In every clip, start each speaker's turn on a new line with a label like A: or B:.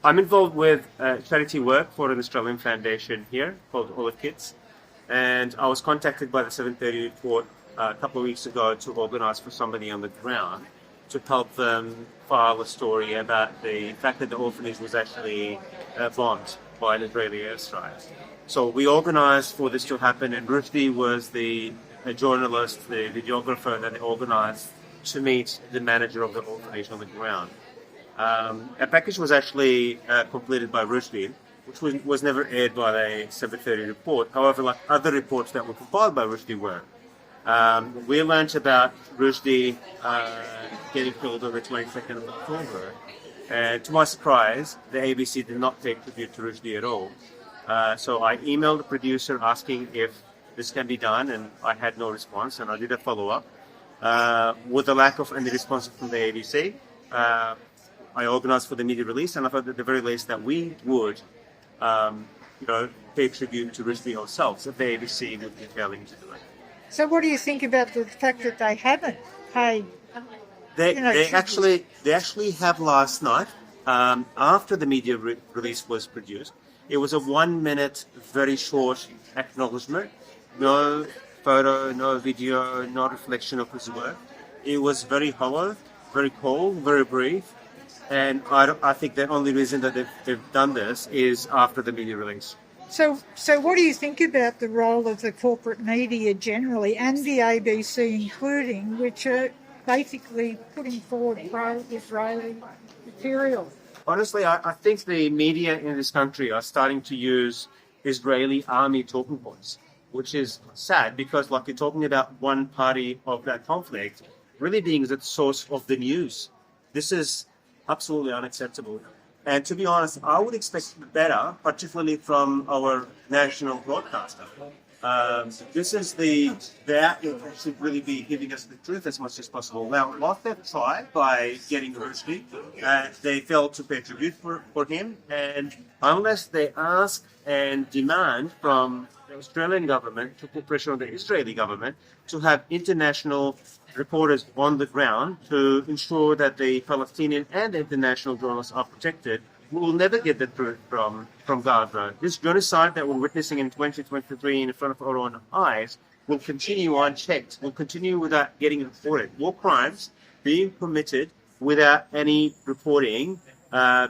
A: I'm involved with charity work for an Australian foundation here called Olive Kids, and I was contacted by the 7:30 report a couple of weeks ago to organise for somebody on the ground to help them file a story about the fact that the orphanage was actually bombed by an Israeli airstrike. So we organised for this to happen, and Rushdie was the journalist, the videographer that they organised to meet the manager of the orphanage on the ground. A package was actually completed by Rushdie, which was never aired by the 7:30 report. However, like other reports that were compiled by Rushdie were. We learned about Rushdie getting killed on the 22nd of October. And to my surprise, the ABC did not take tribute to Rushdie at all. So I emailed the producer asking if this can be done, and I had no response, and I did a follow-up. With the lack of any response from the ABC, I organised for the media release, and I thought at the very least that we would, pay tribute to Rushdie ourselves if the ABC would be failing to do it.
B: So what do you think about the fact that they haven't paid?
A: They actually have last night, after the media release was produced. It was a 1 minute, very short acknowledgement. No photo, no video, no reflection of his work. It was very hollow, very cold, very brief. And I think the only reason that they've done this is after the media release.
B: So what do you think about the role of the corporate media generally and the ABC including, which are basically putting forward pro-Israeli material?
A: Honestly, I think the media in this country are starting to use Israeli army talking points, which is sad because like you're talking about one party of that conflict really being the source of the news. This is absolutely unacceptable. And to be honest, I would expect better, particularly from our national broadcaster. This is the outlet that should really be giving us the truth as much as possible. Now, what they've tried by getting Rushdie, they failed to pay tribute for him. And unless they ask and demand from the Australian government to put pressure on the Israeli government to have international reporters on the ground to ensure that the Palestinian and international journalists are protected, we will never get the truth from Gaza. This genocide that we're witnessing in 2023 in front of our own eyes will continue unchecked, will continue without getting reported. War crimes being committed without any reporting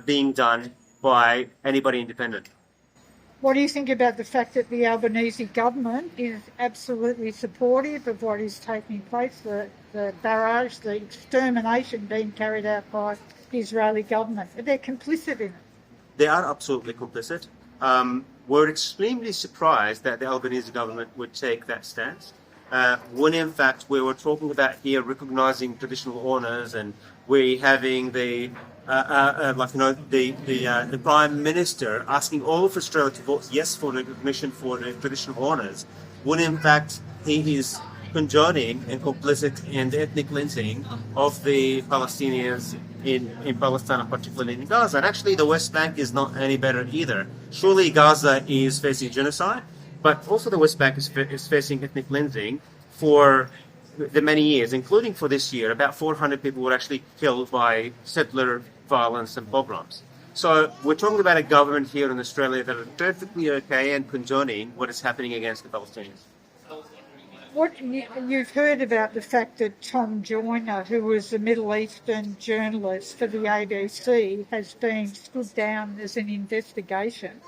A: being done by anybody independent.
B: What do you think about the fact that the Albanese government is absolutely supportive of what is taking place, the barrage, the extermination being carried out by the Israeli government? They're complicit in it.
A: They are absolutely complicit. We're extremely surprised that the Albanese government would take that stance. When in fact we were talking about here recognizing traditional owners, and we're having the Prime Minister asking all of Australia to vote yes for the recognition for the traditional owners, when in fact he is condoning and complicit in the ethnic cleansing of the Palestinians in Palestine, particularly in Gaza. And actually the West Bank is not any better either. Surely Gaza is facing genocide, but also the West Bank is facing ethnic cleansing for the many years, including for this year. About 400 people were actually killed by settler violence and pogroms. So we're talking about a government here in Australia that are perfectly okay and condoning what is happening against the Palestinians.
B: You've heard about the fact that Tom Joyner, who was a Middle Eastern journalist for the ABC, has been stood down as an investigation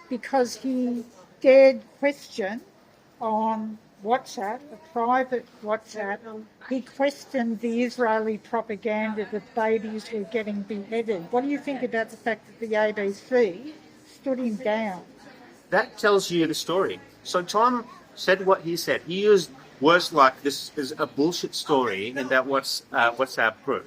B: because he dared question on WhatsApp, a private WhatsApp. He questioned the Israeli propaganda that babies were getting beheaded. What do you think about the fact that the ABC stood him down?
A: That tells you the story. So Tom said what he said. He used words like this is a bullshit story and that WhatsApp proof.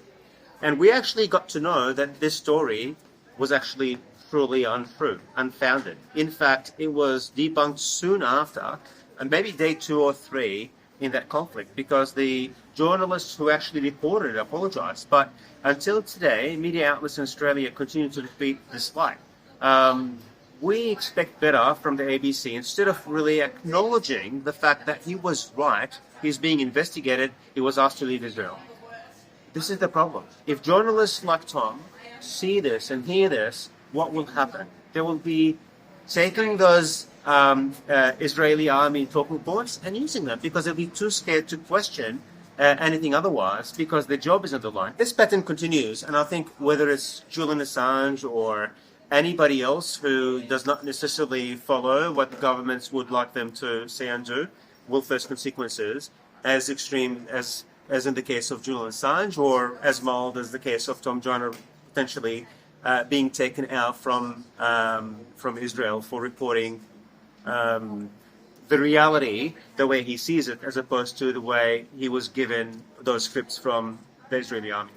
A: And we actually got to know that this story was actually truly untrue, unfounded. In fact, it was debunked soon after, and maybe day 2 or 3 in that conflict, because the journalists who actually reported it apologized. But until today, media outlets in Australia continue to repeat this lie. We expect better from the ABC. Instead of really acknowledging the fact that he was right, he's being investigated, he was asked to leave Israel. This is the problem. If journalists like Tom see this and hear this, what will happen? They will be taking those Israeli army talking points and using them because they'll be too scared to question anything otherwise because their job is on the line. This pattern continues, and I think whether it's Julian Assange or anybody else who does not necessarily follow what the governments would like them to say and do will face consequences as extreme as in the case of Julian Assange, or as mild as the case of Tom Joyner potentially being taken out from Israel for reporting the reality the way he sees it, as opposed to the way he was given those scripts from the Israeli army.